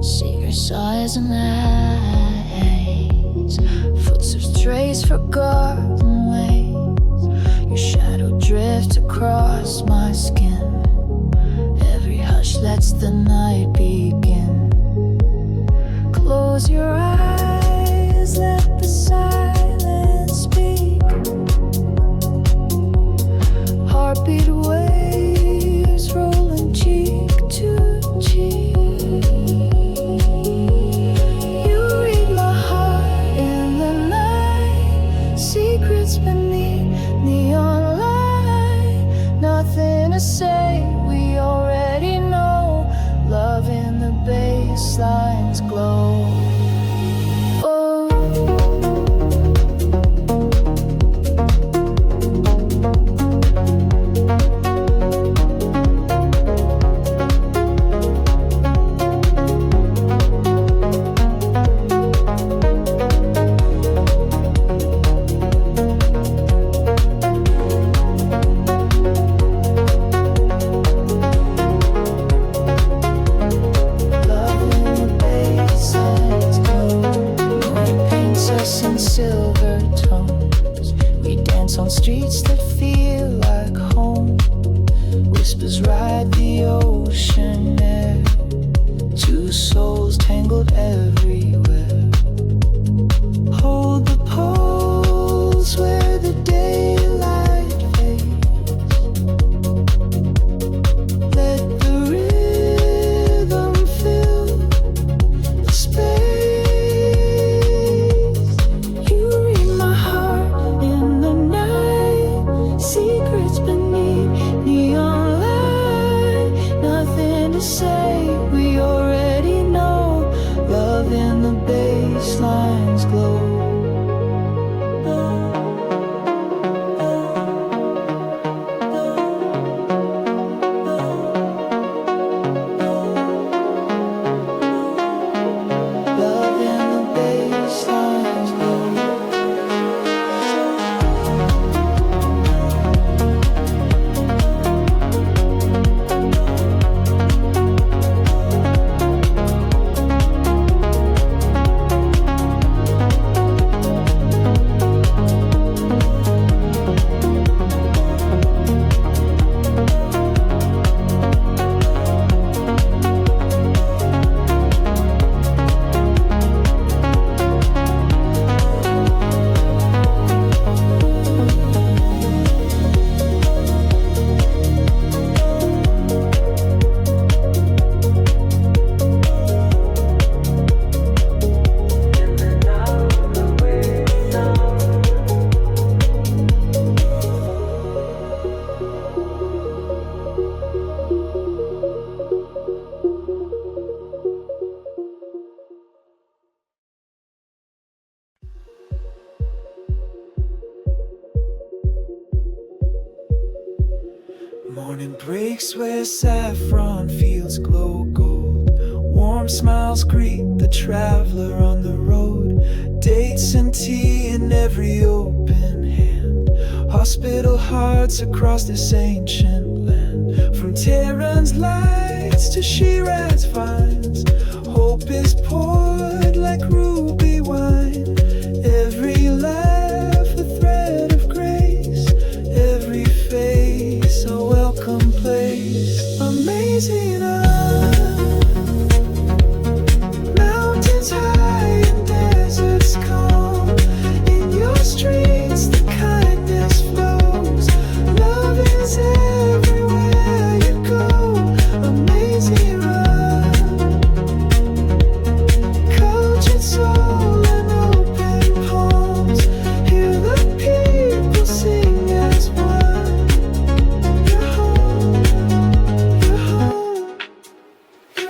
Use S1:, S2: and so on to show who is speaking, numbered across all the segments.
S1: Secret sighs and eyes, footsteps trace forgotten ways. Your shadow drifts across my skin. Every hush lets the night begin. Close your eyes, let the silence speak. Heartbeat waves rolling cheek to cheek. Secrets beneath neon light. Nothing to say, we already know. Love in the baselines glow. Silver tones, we dance on streets that feel like home. Whispers ride the ocean air, two souls tangled everywhere. Hold the pulse where the daylight fades. Let the rhythm fill the space. Secrets beneath neon light. Nothing to say, we already know. Love in the baselines glow. Love in the baselines glow. Morning breaks where saffron fields glow gold. Warm smiles greet the traveler on the road. Dates and tea in every open hand. Hospital hearts across this ancient land. From Tehran's lights to Shiraz vines, hope is poured like ruby wine. Every laugh a thread of grace, every face a welcome place. Amazing mountains high and deserts calm. In your streets the kindness flows. Love is everywhere you go. Amazing cultured soul and open palms. Hear the people sing as one. You're home, you're home, you're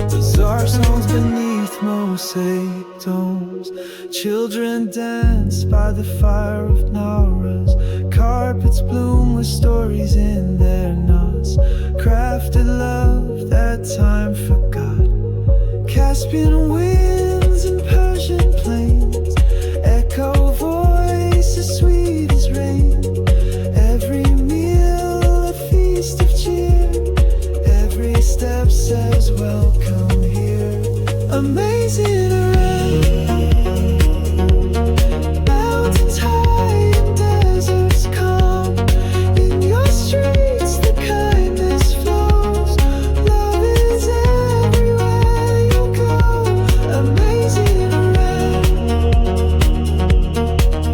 S1: bizarre songs beneath mosaic domes. Children dance by the fire of Nara's. Carpets bloom with stories in their knots. Crafted love Ethiopian winds and Persian plains echo voices sweet as rain. Every meal a feast of cheer, every step says welcome here. Amazing around, mountains high and deserts calm. In your streets the kindness flows, love is everywhere you go. Amazing around,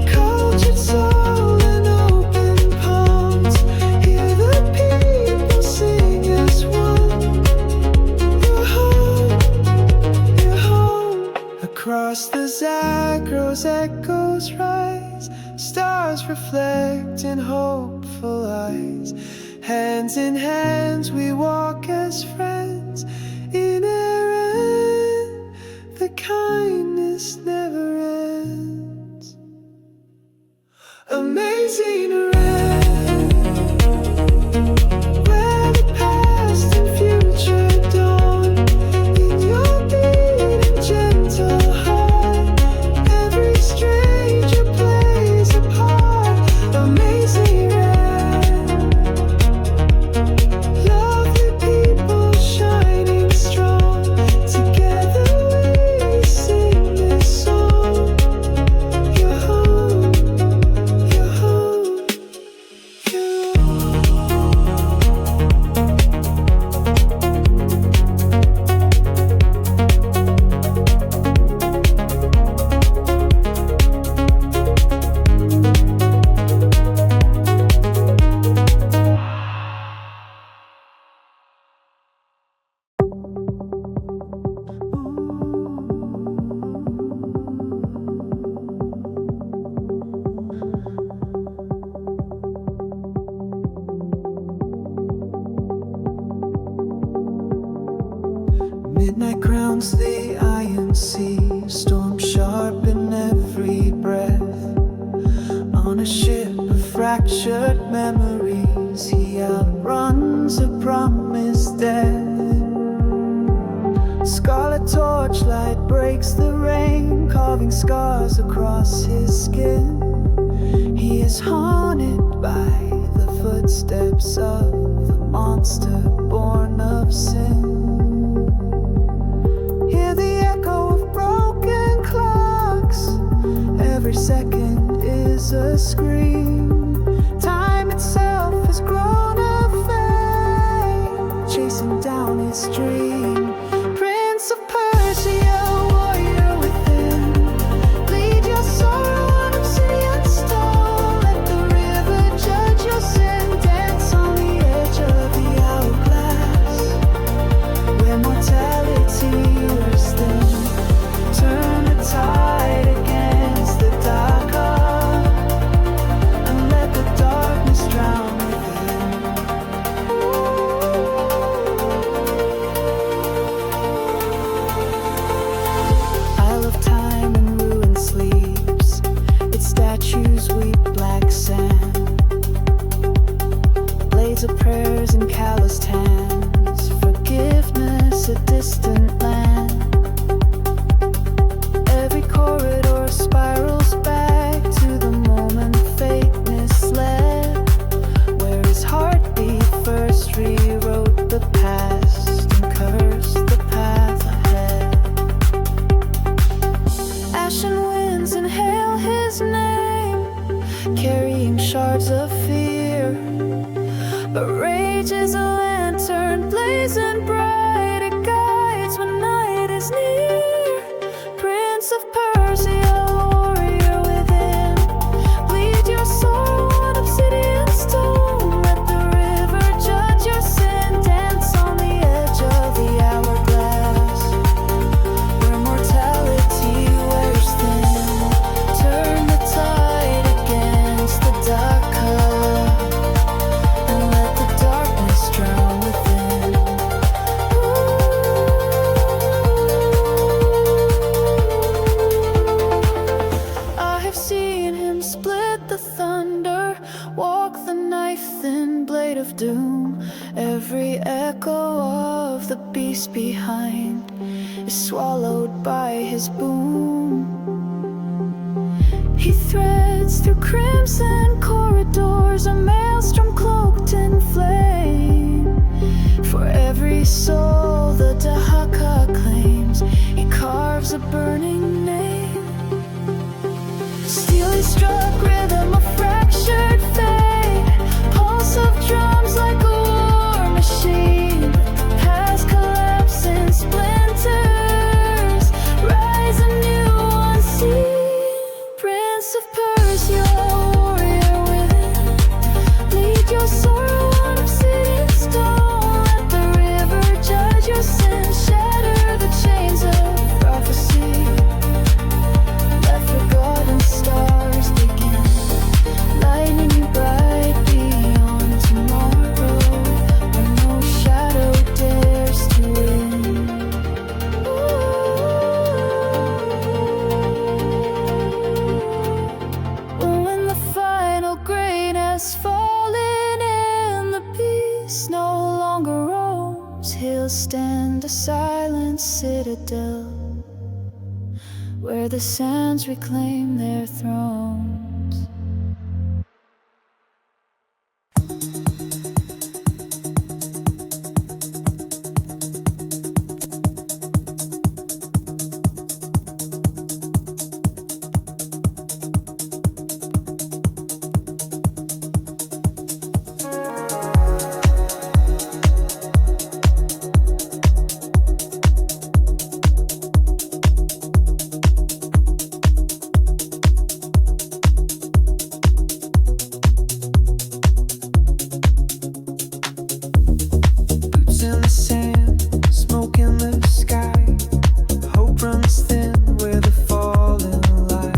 S1: cultured soul and open palms. Hear the people sing as one. You're home, you're home. Across the Zagros echoes rise, stars reflect in hopeful eyes. Hands in hands we walk as friends. In errand, the kindness never ends. Amazing around, where the past and future dawn. In your beating gentle heart, every stranger plays a part. Amazing around, lovely people shining strong. Together we sing this song. You're home, you're home, you're midnight crowns the iron sea, storm sharp in every breath. On a ship of fractured memories, he outruns a promised death. Scarlet torchlight breaks the rain, carving scars across his skin. He is haunted by the footsteps of the monster born of sin. Hear the echo of broken clocks, every second is a scream. Time itself has grown afraid, chasing down his dream. Prince of Persia, warrior within, lead your sorrow on obsidian stone. Let the river judge your sin, dance on the edge of the hourglass, where mortality wears thin. Turn the tide against the Dahaka, and let the darkness drown within. Isle of time and ruin sleeps, its statues weep black sand. Blades of prayers and calloused hands, forgiveness a distant land. Every corridor spirals back to the moment fate misled, where his heartbeat first rewrote the past and cursed the path ahead. Ashen winds inhale his name, carrying shards of fear. But rage is a lantern blazing bright, it guides when night is near. Prince of Persia, warrior within, lead your sorrow on obsidian stone. Let the river judge your sin, dance on the edge of the hourglass, where mortality wears thin. Turn the tide against the Dahaka, and let the darkness drown within. Ooh. Every echo of the beast behind is swallowed by his boom. He threads through crimson corridors, a maelstrom cloaked in flame. For every soul the Dahaka claims, he carves a burning name. Steely struck rhythm of fractured fate, pulse of drums like a war machine. Past collapse in splinters, rise anew unseen. Prince of Persia, warrior within, lead your sorrow on obsidian stone. Let the river judge your sins, shatter the chains of prophecy. Let forgotten stars begin, lightning bright beyond tomorrow, where no shadow dares to win. When the final grain has fallen and the beast no longer roams, he'll stand a silent citadel where the sands reclaim their thrones. Boots in the sand, smoke in the sky. Hope runs thin where the fallen lie.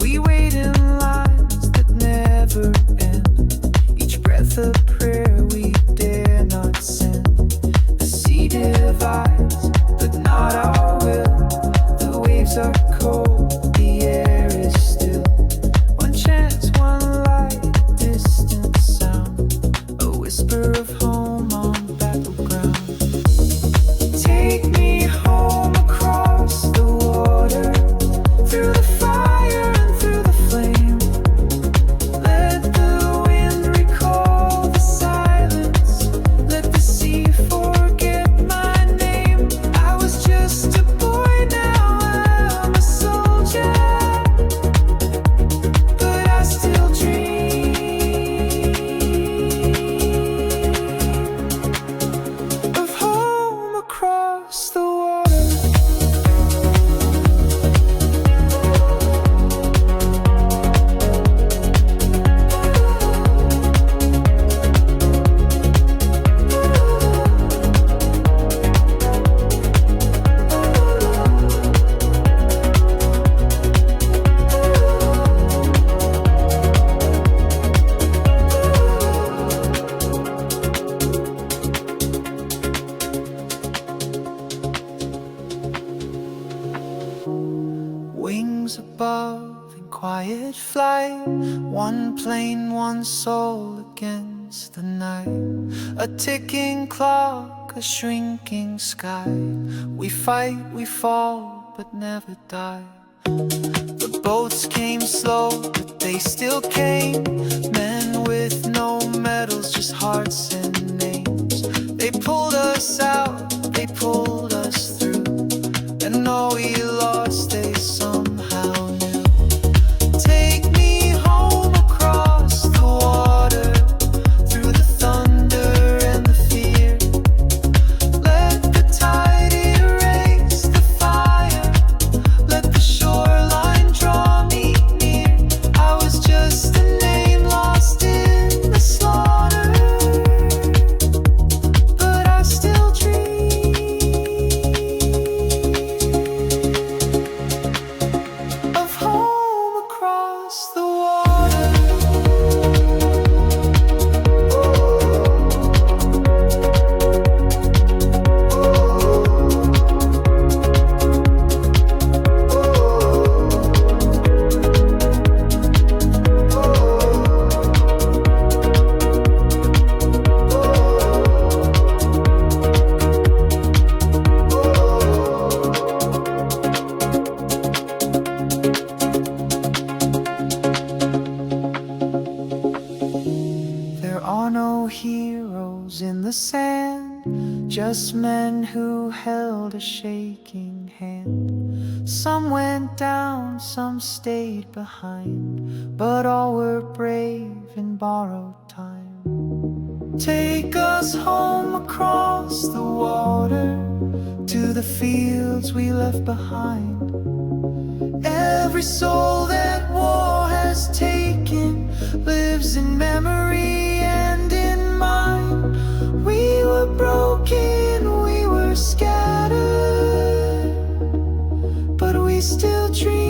S1: We wait in lines that never end. Each breath a prayer we dare not send. The sea divides, but not our will. The waves are cold, the air is still. One chance, one light, a distant sound, a whisper of home on battleground. Take me home across the water, through the fire and through the flame. Let the wind recall the silence, let the sea forget my name. I was just a boy, now I'm a soldier, but I still dream of home across the water. Wings above in quiet flight, one plane, one soul against the night. A ticking clock, a shrinking sky. We fight, we fall, but never die. The boats came slow, but they still came. Men with no medals, just hearts and names. They pulled us out, they pulled us through, and though we lost, they somehow knew. Take me home across the water, through the thunder and the fear. Let the tide erase the fire, let the shoreline draw me near. I was just a name lost in the slaughter. heroes in the sand, just men who held a shaking hand. Some went down, some stayed behind, but all were brave in borrowed time. Take us home across the water, to the fields we left behind. Every soul that war has taken lives in memory and in mind. We were broken, we were scattered, but we still dream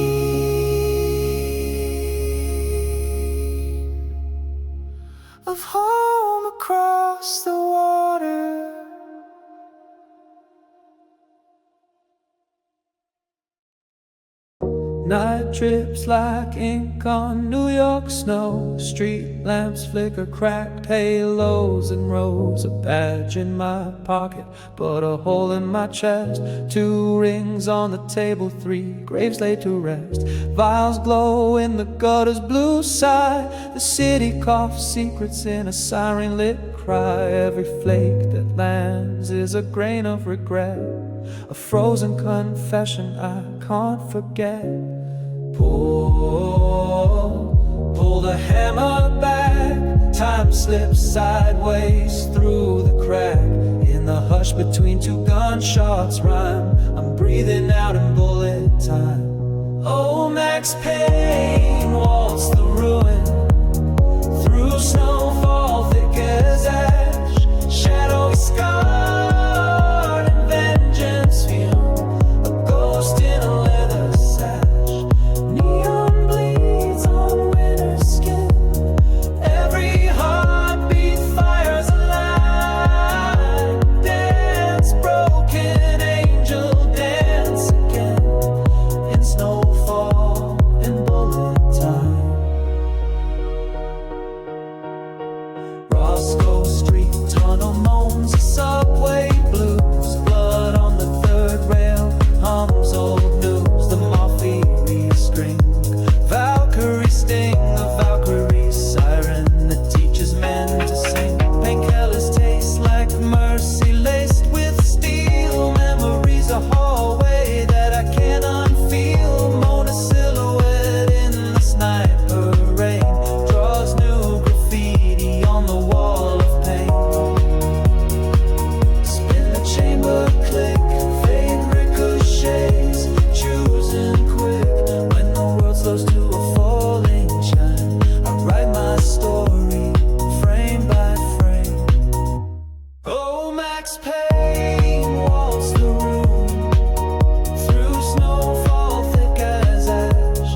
S1: of home across the water. Night drips like ink on New York snow. Street lamps flicker cracked halos and rows. A badge in my pocket, but a hole in my chest. 2 rings on the table, 3 graves laid to rest. Vials glow in the gutter's blue side. The city coughs secrets in a siren-lit cry. Every flake that lands is a grain of regret, a frozen confession I can't forget. Pull the hammer back. Time slips sideways through the crack. In the hush between 2 gunshots rhyme. I'm breathing out in bullet time. Oh, Max Payne waltzed the ruin through snowfall thick as ash. Shadowy scarred and vengeance fume, a ghost in a leather sash. Neon bleeds on winter's skin. Every heartbeat fires a light. Dance, broken angel, dance again in snowfall and bullet time. Roscoe Street tunnel moans, a subway blues. Blood on the 3rd rail hums old news. The Malfeary string, Valkyrie sting, the Valkyrie siren that teaches men to sing. Painkillers taste like mercy laced with steel. Memories a hallway that I can't unfeel. Mona silhouette in the sniper rain draws new graffiti on the wall of pain. Spin the chamber, click, fade ricochets, choosing quick when the world slows to a falling chime. I write my story frame by frame. Oh, Max Payne waltzed the room through snowfall thick as ash.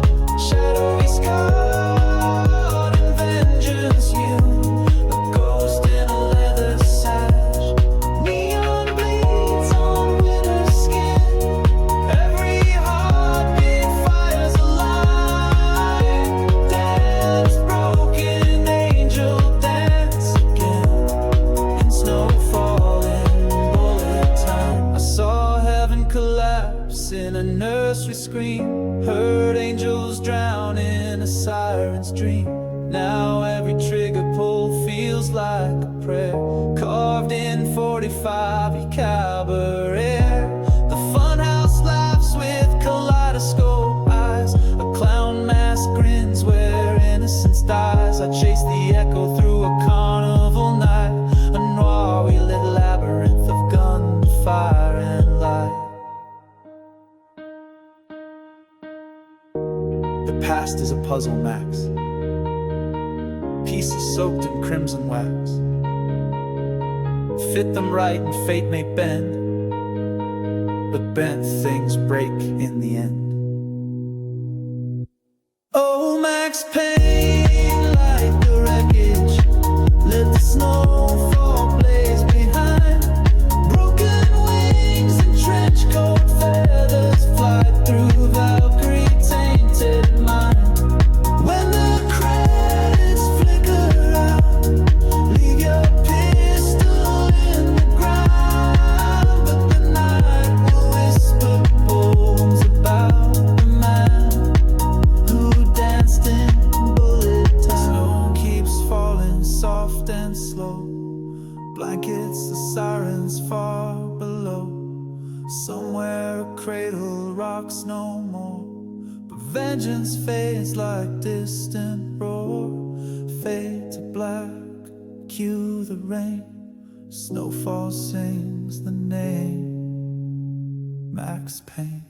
S1: Shadowy scarred and vengeance fume, a ghost in a leather sash. Neon bleeds on winter's skin. Every heartbeat fires a light. Dance, broken angel, dance again in snowfall and bullet time. I saw heaven collapse in a nursery scream. Heard angels drown in a siren's dream. Now every trigger pull feels like a prayer, carved in 45 cabaret. The funhouse laughs with kaleidoscope eyes. A clown mask grins where innocence dies. I chase the echo through a carnival night. A noir-lit labyrinth of gunfire and light. The past is a puzzle, Max. Pieces soaked in crimson wax. Fit them right and fate may bend, but bent things break in the end. Oh, Max Payne, light the wreckage. Let the snowfall blaze behind. Broken wings and trench coat feathers fly through Valkyrie tainted mind. When the credits flicker out, leave your pistol in the ground. But the night will whisper poems about Blankets, the sirens far below. Somewhere a cradle rocks no more, but vengeance fades like distant roar. Fade to black, cue the rain. Snowfall sings the name, Max Payne.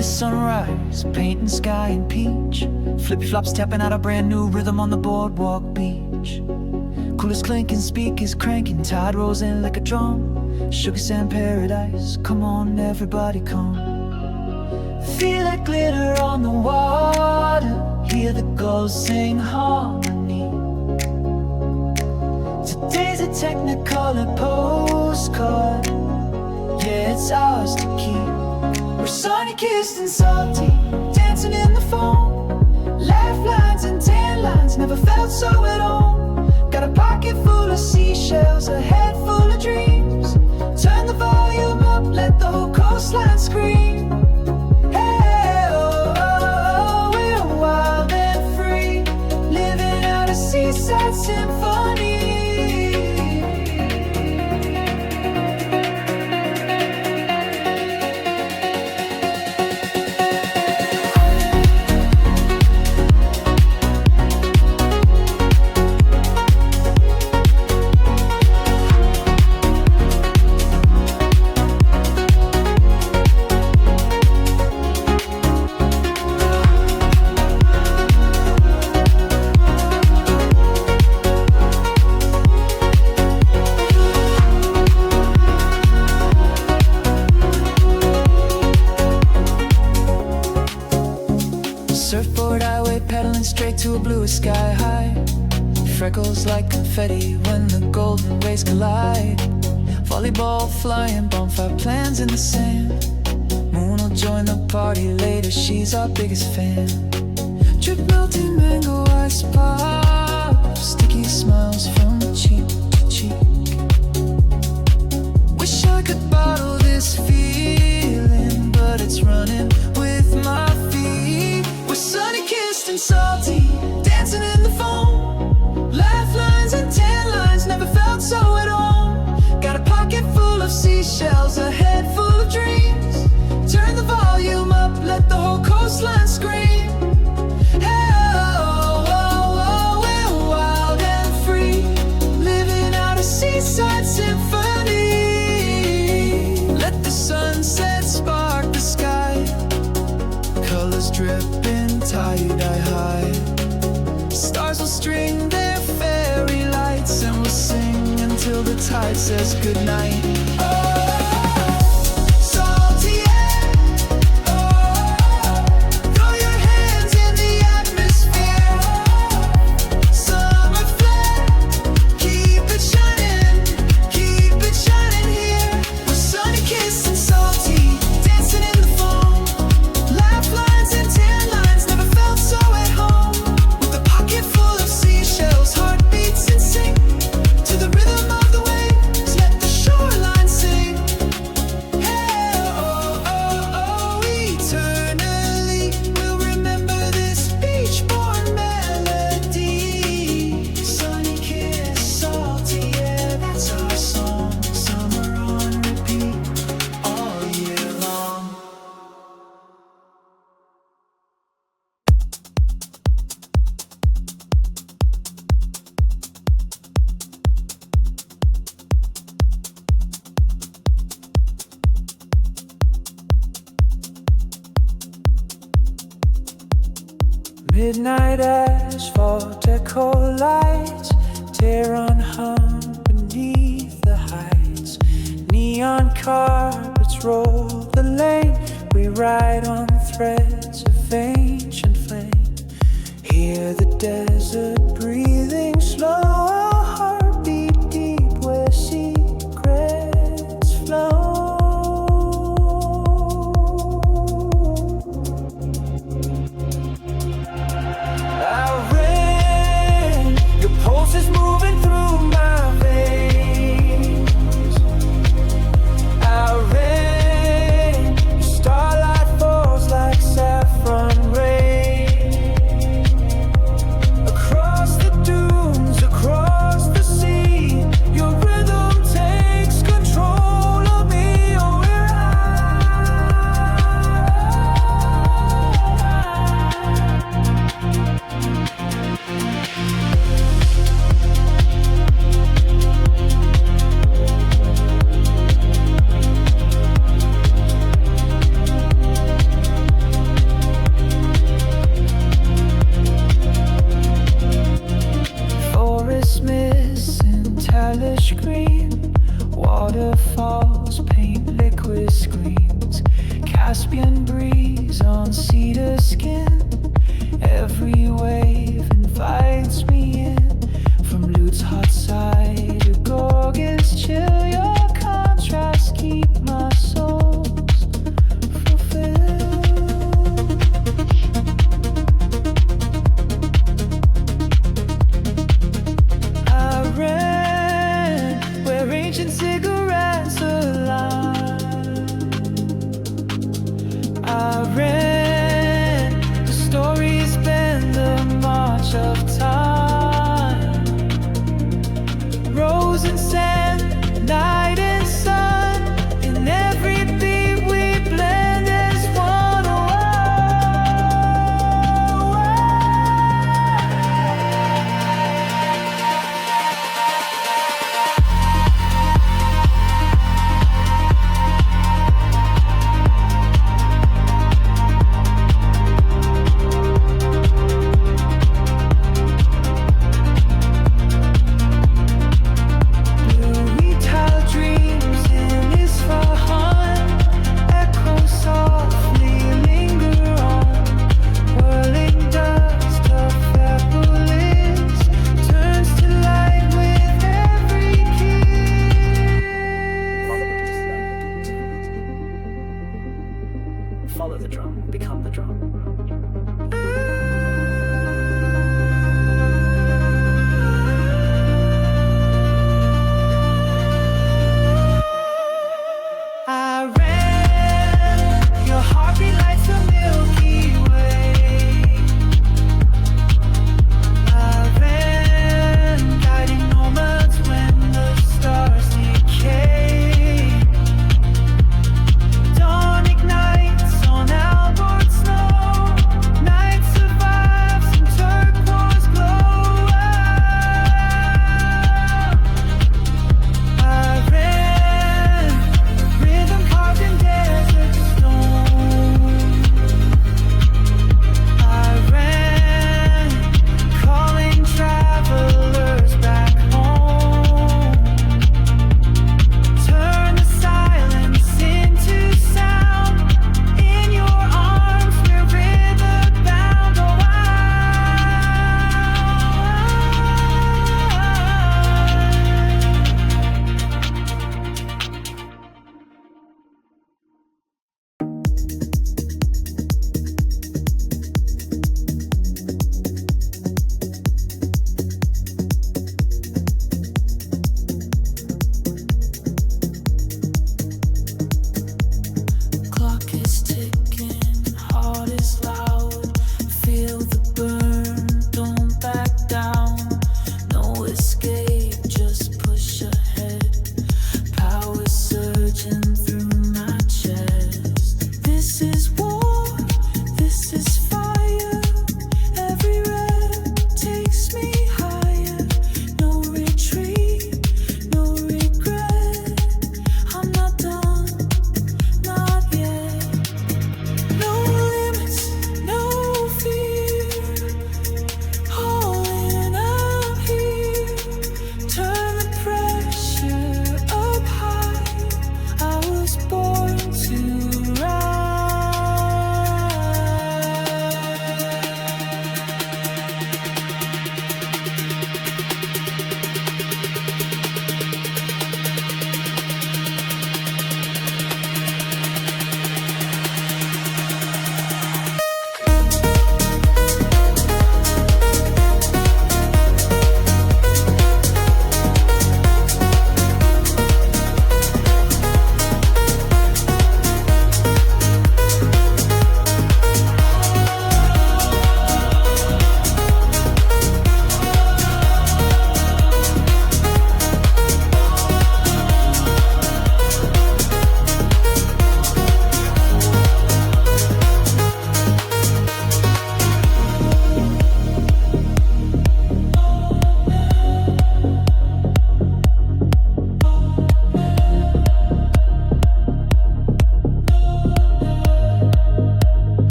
S2: Sunrise, painting sky in peach. Flip-flops tapping out a brand new rhythm on the boardwalk beach. Coolers clinking, speakers cranking, tide rolls in like a drum. Sugar sand paradise, come on everybody come. Feel like glitter on the water, hear the gulls sing harmony. Today's a technicolor postcard, yeah, it's ours to keep. We're sunny-kissed and salty, dancing in the foam. Laugh lines and tan lines, never felt so at home. Got a pocket full of seashells, a head full of dreams. Turn the volume up, let the whole coastline scream. Hey, oh, oh, we're wild and free, living out a seaside symphony. Surfboard highway pedaling straight to a bluer sky high. Freckles like confetti when the golden rays collide. Volleyball flying, bonfire plans in the sand. Moon will join the party later, she's our biggest fan. Drip melting mango ice pop, sticky smiles from cheek to cheek. Wish I could bottle this feeling, but it's running with my feet. We're sunny-kissed and salty, dancing in the foam. Laugh lines and tan lines, never felt so at home. Got a pocket full of seashells, a head full of dreams. Turn the volume up, let the whole coastline scream. Hey, oh, oh, oh, we're wild and free, living out a seaside symphony. Let the sunset spark the sky, colors dripping, tie-dye high. Stars will string their fairy lights, and we'll sing until the tide says goodnight. Salty air, throw your hands in the atmosphere. Summer flare, keep it shining here. We're sunny-kissed and salty, dancing in the foam. Laugh lines and tan lines, never felt so at home. With a pocket full of seashells, heartbeats in sync to the rhythm of the waves, let the shoreline sing. Hey, oh, oh, oh, eternally we'll remember this beach-born melody. Sunny-kissed, salty, yeah, that's our song. Summer on repeat all year long.
S1: Midnight asphalt echo lights tear on hum beneath the heights. Neon carpets roll the lane, we ride on threads of ancient flame. Hear the dead stylish green. Waterfalls paint liquid screens. Caspian breeze on cedar skin. Every wave invites me in. From Lute's hot side to Gorgon's chill. Your contrasts keep my soul's fulfilled. I ran where ancient cigarettes align. I ran, the stories bend the march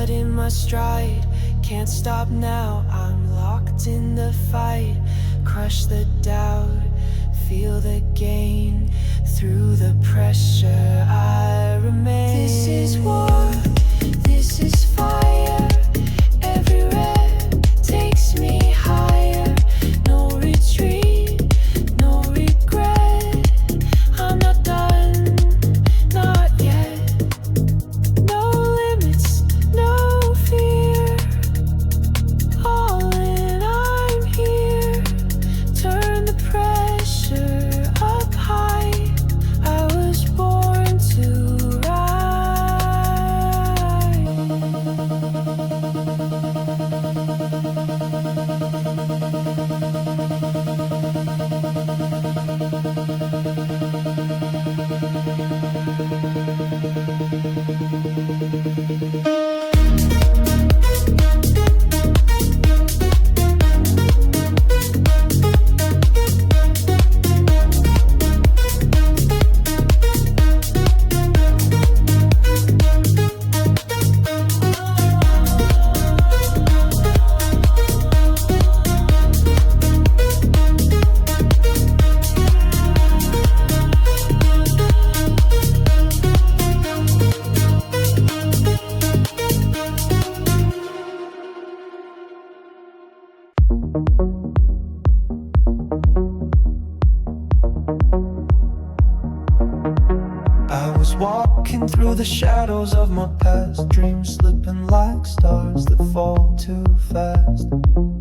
S1: blood in my stride. Can't stop now, I'm locked in the fight. Crush the doubt, feel the gain. Through the pressure I remain. This is war, this is fire. Every rep takes me higher. No retreat, no regret. I'm not done, not yet. No limits, no fear. All in, I'm here. Turn the pressure up high. I was born to walking through the shadows of my past, dreams slipping like stars that fall too fast.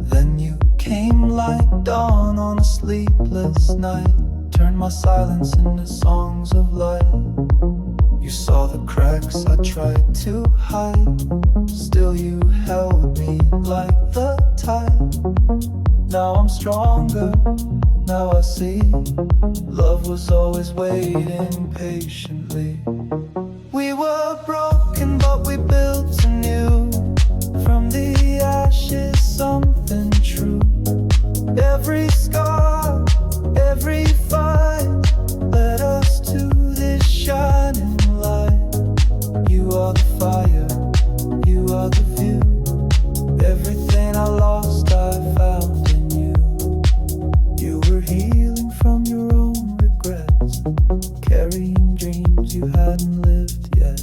S1: Then you came like dawn on a sleepless night, turned my silence into songs of light. You saw the cracks I tried to hide, still you held me like the tide. Now I'm stronger, now I see love was always waiting patiently. We were broken but we built anew. From the ashes something true. Every scar, every fight led us to this shining light. You are the fire, you are the view. Everything I lost I found in you. You were healing from your own regrets, carrying dreams you hadn't lived yet.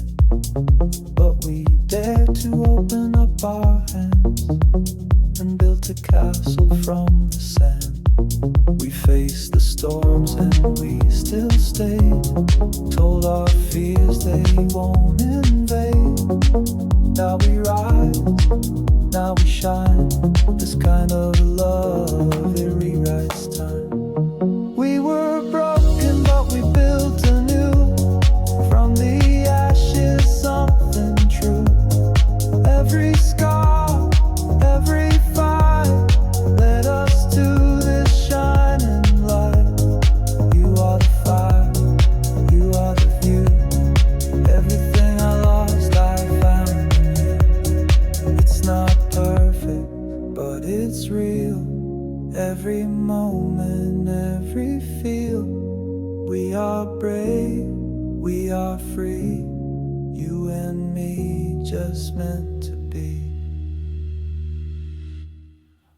S1: But we dared to open up our hands and built a castle from the sand. We faced the storms and we still stayed, told our fears they won't invade. Now we rise, now we shine. This kind of love, it rewrites time. We were broken but we built anew. From the ashes something true. Every scar, every fight led us to this shining light. You are the fire, you are the view. Everything I lost I found in you. It's not perfect, but it's real. Every moment, every feel. We are brave, we are free. You and me just meant to be.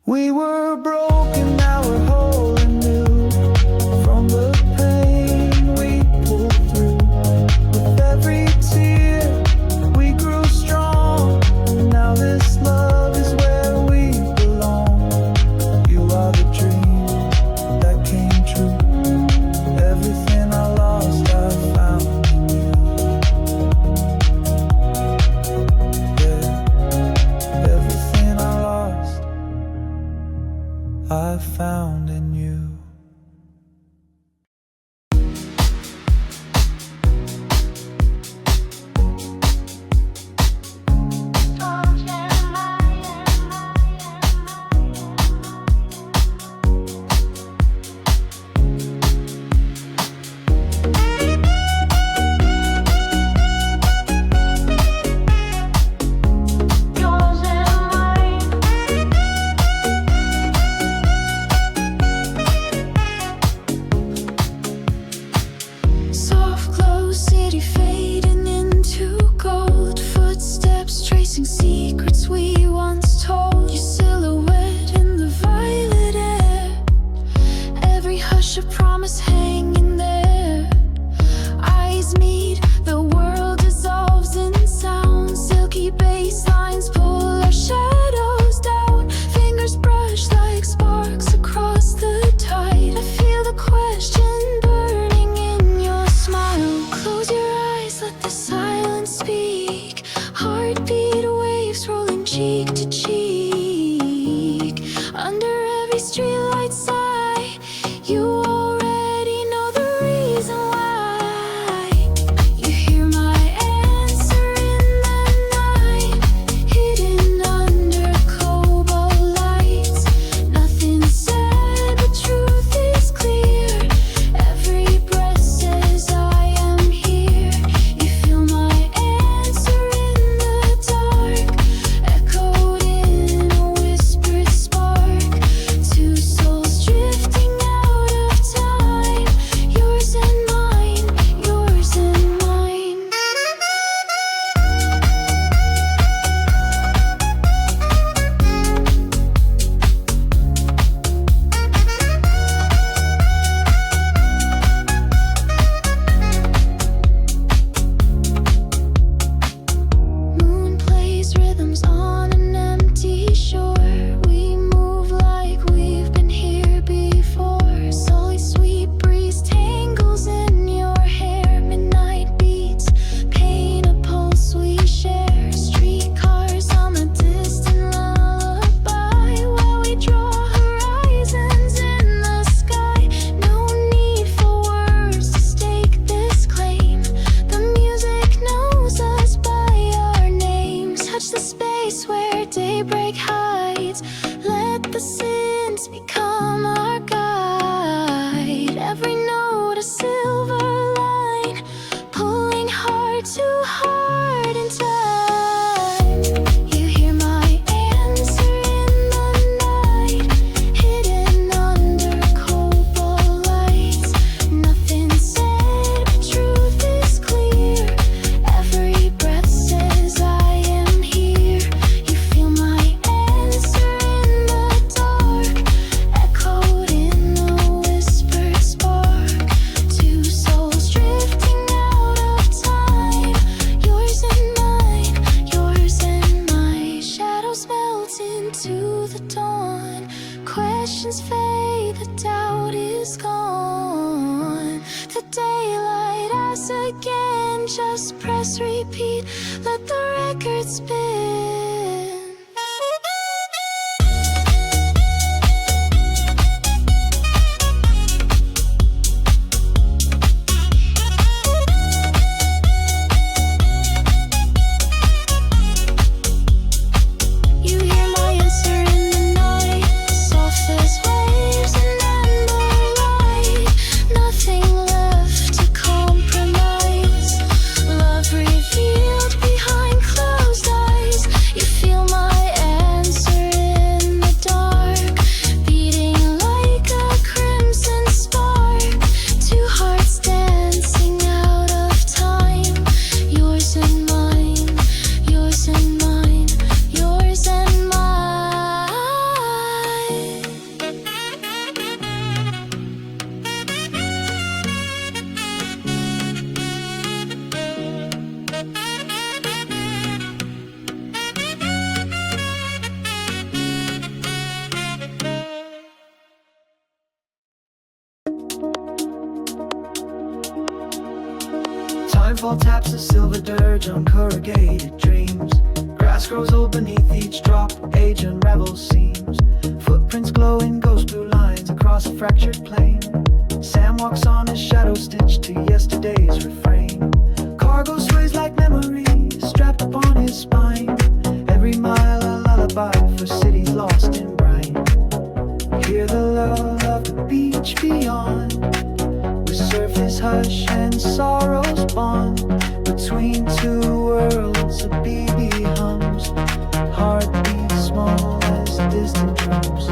S1: We were broken, now we're whole and new. From the pain we pulled through. With every tear we grew strong. Now this love is where we belong. You are the dream that came true. Everything I lost I found in you. Yeah, everything I lost I found in you.
S2: chasing secrets we once told. Your silhouette in the violet air, every hush a promise hanging there. Eyes meet, the world dissolves in sound. Silky bass lines pull our shadows down. Fingers brush like sparks across the tide. I feel the question burning in your smile. Close your eyes, let the silence speak. Heartbeat waves rolling cheek to cheek. Under every streetlight sigh, you already know the reason why. You hear my answer in the night, hidden under cobalt lights. Nothing said, the truth is clear. Every breath says I am here. You feel my answer in the dark, echoed in a whispered spark. Two souls drifting out of time, yours and mine, yours and mine. Moon plays rhythms on an empty shore. We move like we've been here before. Sully sweet breeze tangles in your hair. Midnight beats, pain a pulse we share. Streetcars on a distant lullaby, while we draw horizons in the sky. No need for words to stake this claim. The music knows us by our names. Touch the space where daybreak hides. Let the sins become our guide. Every note a silver line, pulling heart to heart in time. You hear my answer in the night, hidden under cobalt lights. Nothing said, but truth is clear. Every breath says I am here. You feel my answer in the dark, echoed in a whispered spark. Two souls drifting out of time, yours and mine, yours and mine. Shadows melt into the dawn. Questions fade, the doubt is gone. The daylight asks again, just press repeat, let the record spin. You hear my answer in the night, soft as waves in amber light. Nothing left to compromise. Love revealed behind closed eyes. You feel my answer in the dark, beating like a crimson spark. Two hearts dancing out of time. Yours and mine, yours and mine, yours and mine.
S1: Timefall taps the silver dirge on corrugated dreams. Grass grows old beneath each drop, age unravels seams. Footprints glow in ghost blue lines across a fractured plane. Sam walks on his shadow stitched to yesterday's refrain. Cargo sways like memory, strapped upon his spine. Every mile a lullaby for cities lost in brine. Hear the lull of the beach beyond, where surface hush and sorrows bond. Between two worlds a BB hums, heartbeat small as distant drums.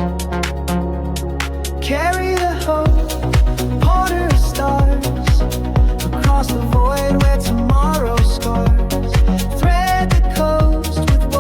S1: Carry the hope, order of stars, across the void where tomorrow scars. Thread the coast with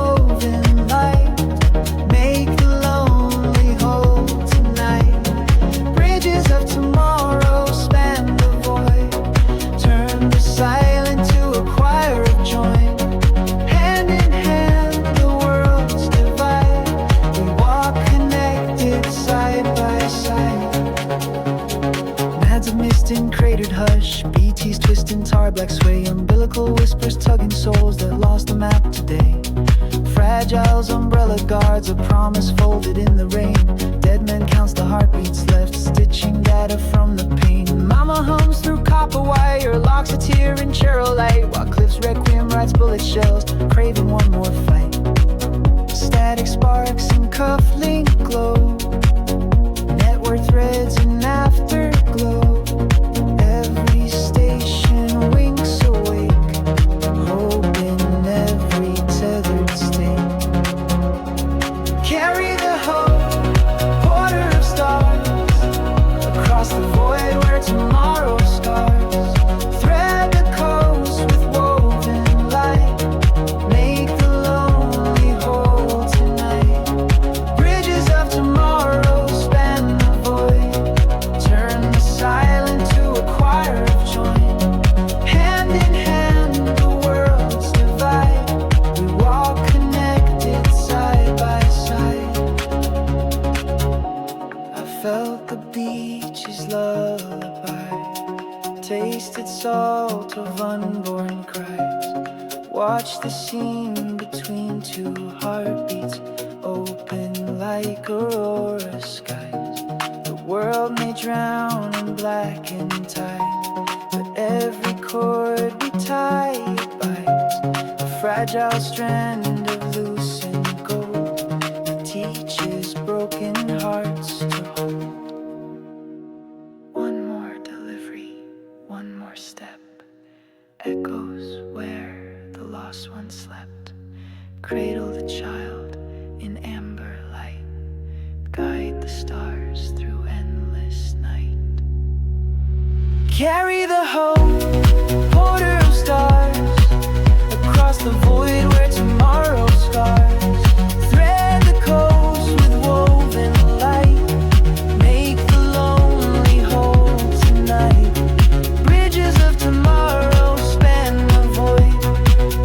S2: hush, BT's twisting tar black sway, umbilical whispers tugging souls that lost the map today. Fragile's umbrella guards a promise folded in the rain. Dead man counts the heartbeats left, stitching data from the pain. Mama hums through copper wire, locks a tear in churro light, while Cliff's requiem writes bullet shells, craving one more fight. Static sparks and cufflink glow, network threads and afterglow. Every station winks awake, hope in every tethered state. Carry the hope, porter of stars, across the void where tomorrow scars. Thread the coast with woven light, make the lonely whole tonight. Bridges of tomorrow span the void, turn the silent to a choir of joy. Hand in hand the worlds divide, we walk connected side by side. I felt the beach's lullaby, tasted salt of unborn cries. Watched the scene between two heartbeats, open like aurora skies. The world may drown in black and tide, but every chord we tie binds a fragile strand of loosened gold. It teaches broken hearts to hold. One more delivery, one more step, echoes where the lost one slept. Cradle the child in amber light, guide the stars through endless night. Carry the hope, porter of stars, across the void where tomorrow scars. Thread the coast with woven light, make the lonely whole tonight. Bridges of tomorrow span the void,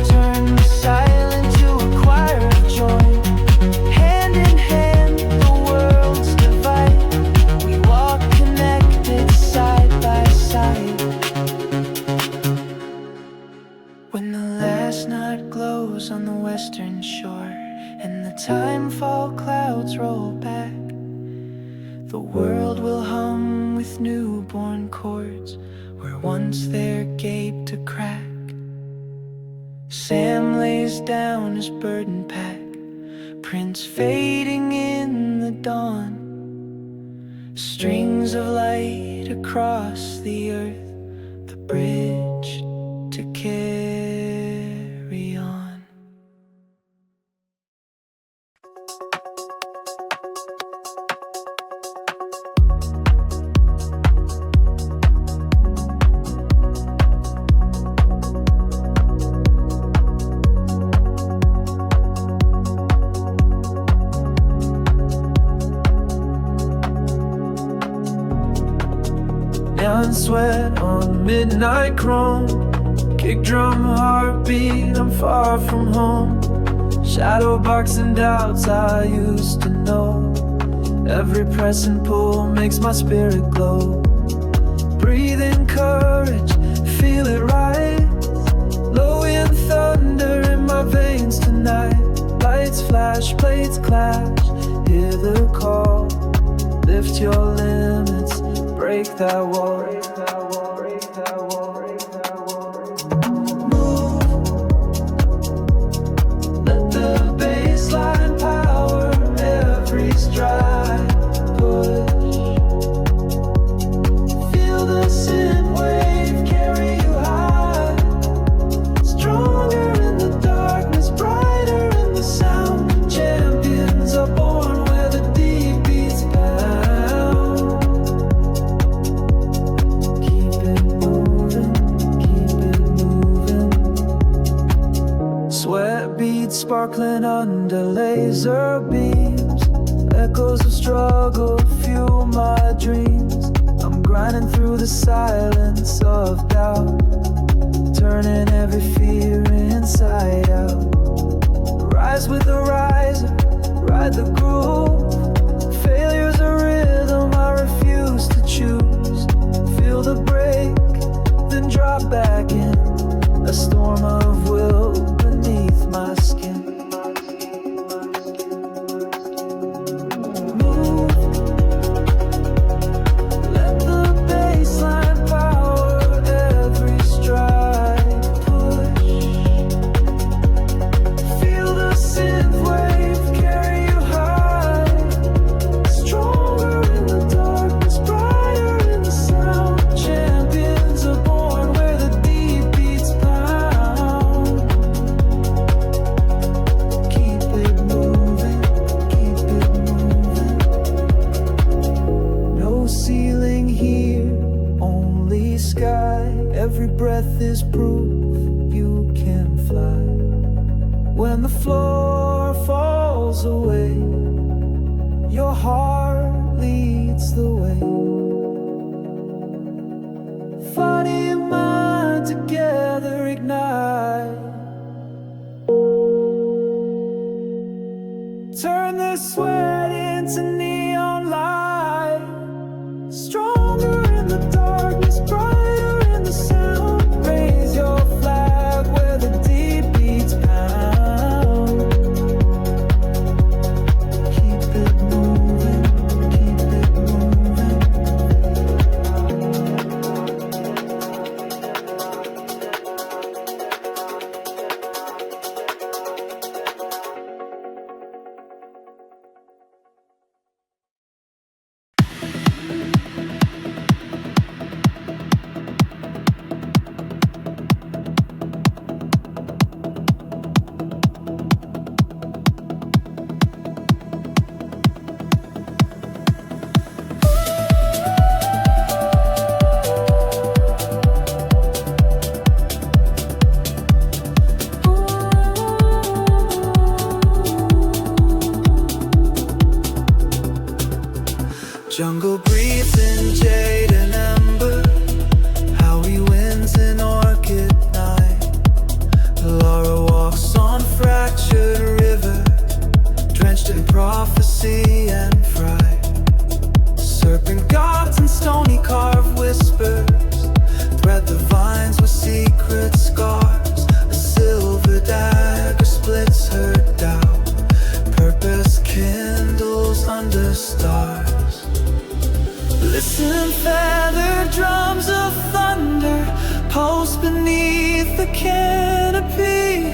S2: turn the silent to a choir of joy. Hand in hand the worlds divide, we walk connected side by side. When the last night glows on the western shore, and the timefall clouds roll back, the world will hum with newborn chords, where once there gaped a crack. Sam lays down his burden pack, prints fading in the dawn. Strings of light across the earth, the bridge to carry on.
S1: Neon sweat on midnight chrome, kick drum heartbeat, I'm far from home. Shadow barks and doubts I used to know, every press and pull makes my spirit glow. Breathe in courage, feel it rise, low in thunder in my veins tonight. Lights flash, plates clash, hear the call. Lift your limits, break that wall. Break that wall, break that wall, break that wall. Move, let the baseline power every stride. Push, feel the synth wave carry you high. Stronger in the darkness, brighter in the sound. Champions are born where the deep beats pound. Keep it moving, keep it moving. Sweat beads sparkling under laser beams, echoes of struggle fuel my dreams. I'm grinding through the silence of doubt, turning every fear inside out. Rise with the riser, ride the groove. Failure's a rhythm I refuse to choose. Feel the break, drop back in, a storm of will beneath my skin. Move, let the baseline power every stride. Push, feel the synth wave carry you high. Stronger in the darkness, brighter in the sound. Champions are born where the deep beats pound. Keep it moving, keep it moving. No ceiling here, only sky. Every breath is proof you can fly. When the floor falls away, your heart leads the way. Body and mind together ignite. Turn the sweat into neon light. Stronger in the darkness, brighter in the sound. Raise your flag where the deep beats pound. Keep it moving, keep it moving. Jungle breathes in jade and ember. Howie winds in orchid night. Laura walks on fractured river, drenched in prophecy and fright. Serpent gods and stony carved whispers thread the vines with secret scars. A silver dagger splits her doubt. Purpose kindles under stars. Listen, feathered drums of thunder pulse beneath the canopy.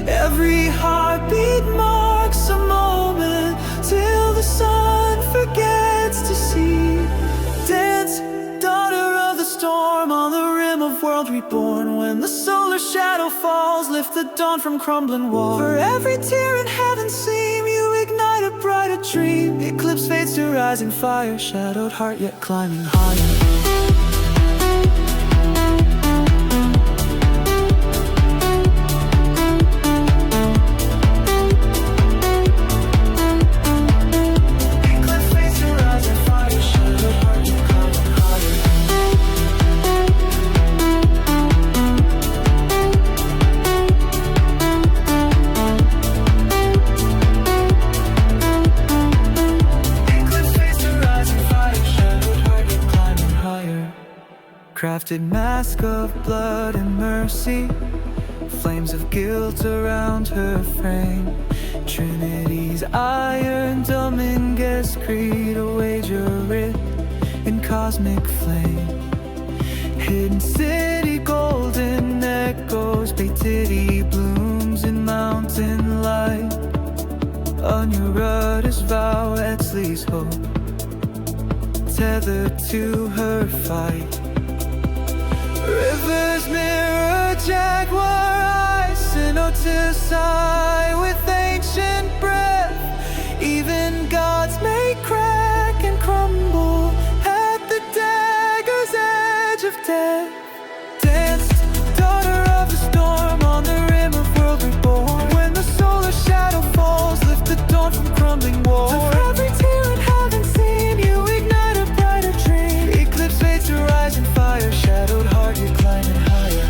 S1: Every heartbeat marks a moment till the sun forgets to see. Dance, daughter of the storm, on the rim of world reborn. When the solar shadow falls, lift the dawn from crumbling walls. For every tear in heaven's seam, you ignite a brighter dream. Eclipse fades to rising fire, shadowed heart yet climbing higher. Crafted mask of blood and mercy, flames of guilt around her frame. Trinity's iron Dominguez creed, a wager writ in cosmic flame. Hidden city, golden echoes, Paititi blooms in mountain light. Anurada's vow, Etsley's hope, tethered to her fight. Rivers mirror jaguar eyes, cenotes eye with ancient breath. Even gods may crack and crumble at the dagger's edge of death. Dance, daughter of the storm, on the rim of world reborn. When the solar shadow falls, lift the dawn from crumbling walls. For every tear in heaven's seen, you ignite a brighter dream. Eclipse fades to rising fire, shadowed heart, you're climbing higher.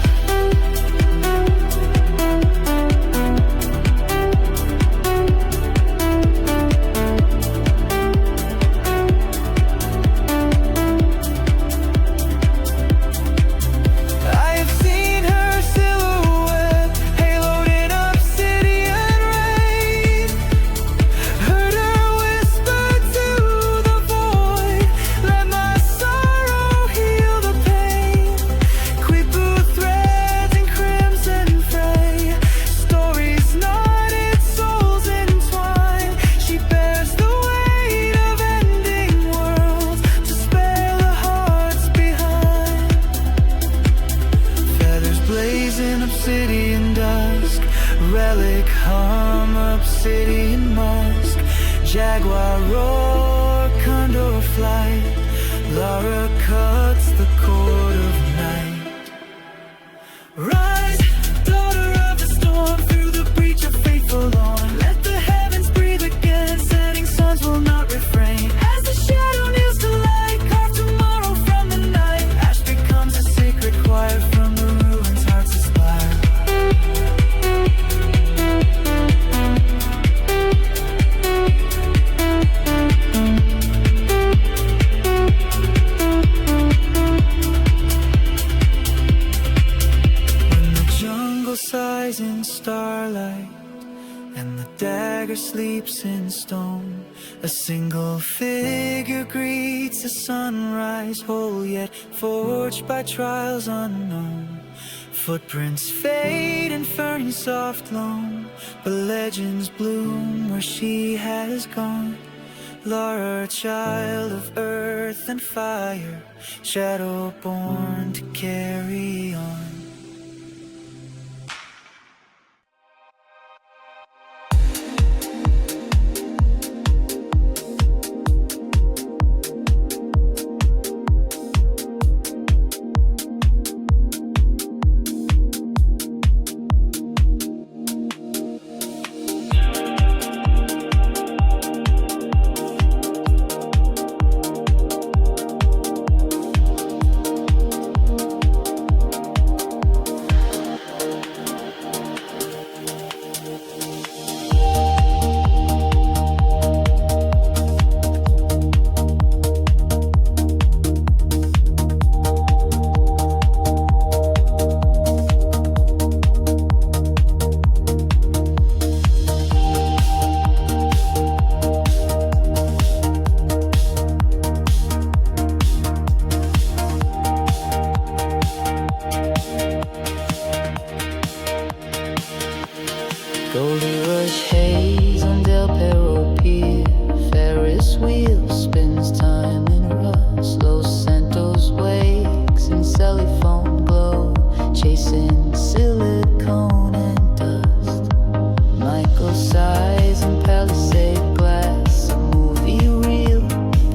S1: Jaguar roar, condor flight. Lara cuts the cord of night. Rise, daughter of the storm, through the breach of faithful dawn. Let the heavens breathe again, setting suns will not refrain. As the shadow kneels to light, carve tomorrow from the night. Ash becomes a sacred choir, from the ruins hearts aspire. Sighs in starlight, and the dagger sleeps in stone. A single figure greets the sunrise, whole yet forged by trials unknown. Footprints fade in ferny soft loam, but legends bloom where she has gone. Lara, child of earth and fire, shadow born to carry on. Goldie Rush haze on Del Perro Pier. Ferris wheel spins time in a rush. Los Santos wakes in cellophane glow, chasing silicone and dust. Michael sighs in Palisade glass, a movie reel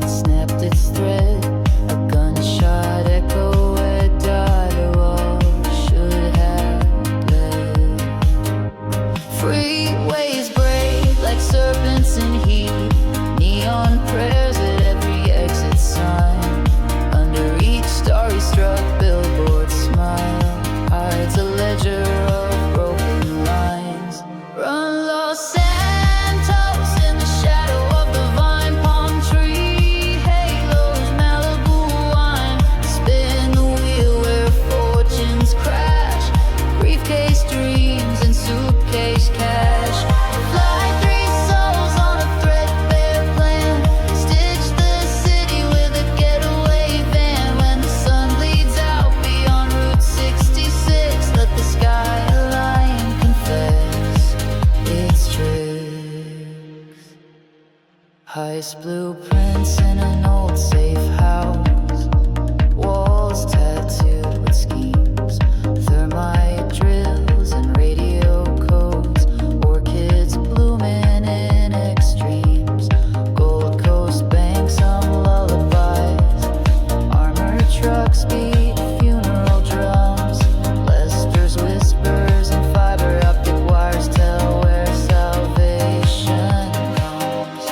S1: that snapped its thread. A gunshot echo where dialogue should have led. Freeways break like serpents in heat. Neon prayers at every exit sign. Under each starry struck billboard smile hides a ledger of broken lines. Run Los Santos in the shadow of the vine, palm tree halos, Malibu wine. Spin the wheel where fortunes crash. Briefcase dreams and suitcase cash. Fly three souls on a threadbare plan. Stitch the city with a getaway van. When the sun bleeds out beyond Route 66, let the sky align and confess its tricks. Heist blueprints in an old safe house. Walls tattooed with schemes. Thermite drills and radio codes. Orchids blooming in extremes. Gold Coast banks some lullabies. Armored trucks beat funeral drums. Lester's whispers and fiber optic wires tell where salvation comes.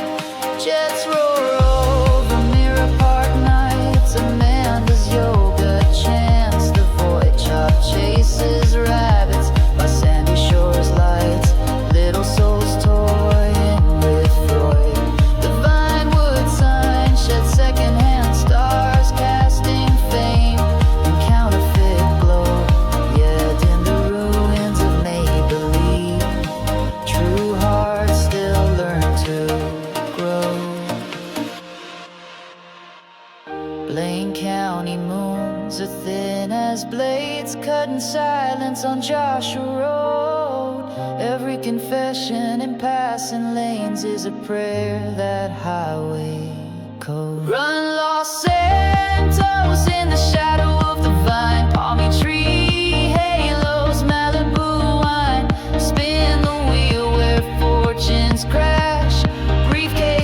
S1: Jets roar over Mirror Park nights. Amanda's yoga chants. The void chop chases rabbits by Sandy Shores lights. Little souls toying with Freud. The Vinewood sign shed secondhand stars, casting fame and counterfeit glow. Yet in the ruins of make-believe, true hearts still learn to grow. Blaine County moons are thin as blades, cutting silence on Joshua Road. Every confession in passing lanes is a prayer, that highway code. Run Los Santos in the shadow of the vine, palmy tree halos, Malibu wine. Spin the wheel where fortunes crash. Briefcase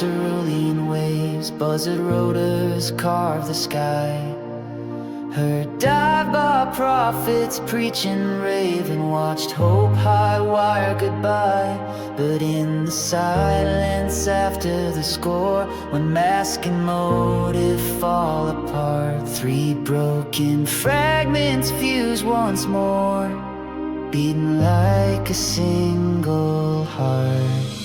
S2: cerulean waves, buzzard rotors carve the sky. Heard dive-bar prophets preach and rave, and watched hope high wire goodbye. But in the silence after the score, when mask and motive fall apart, three broken fragments fuse once more, beating like a single heart.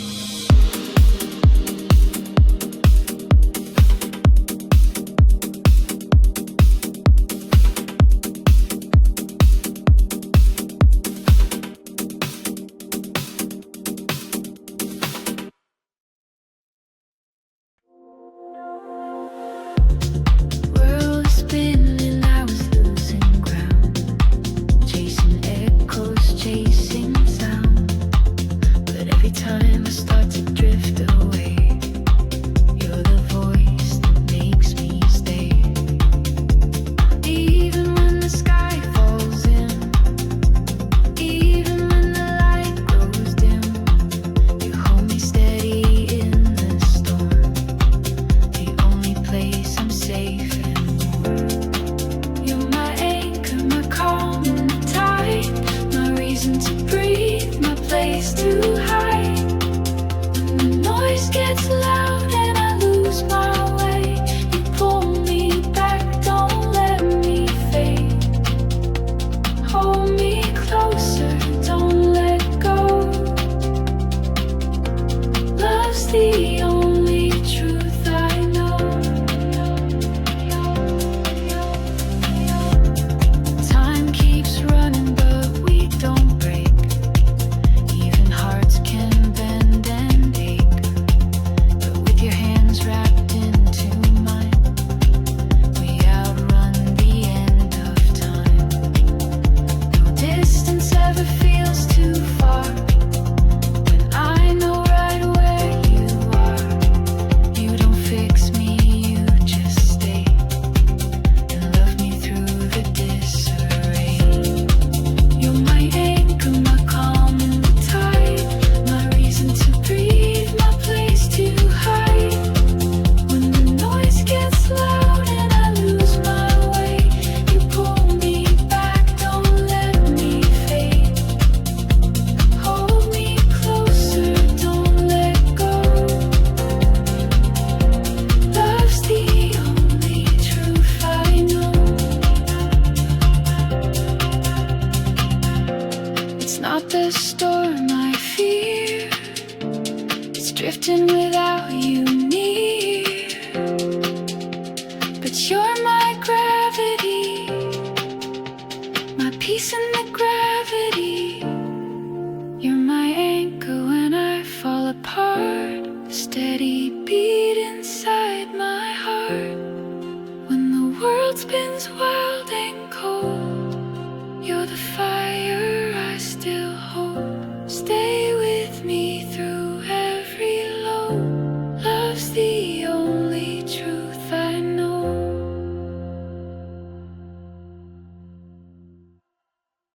S3: Drifting without you near.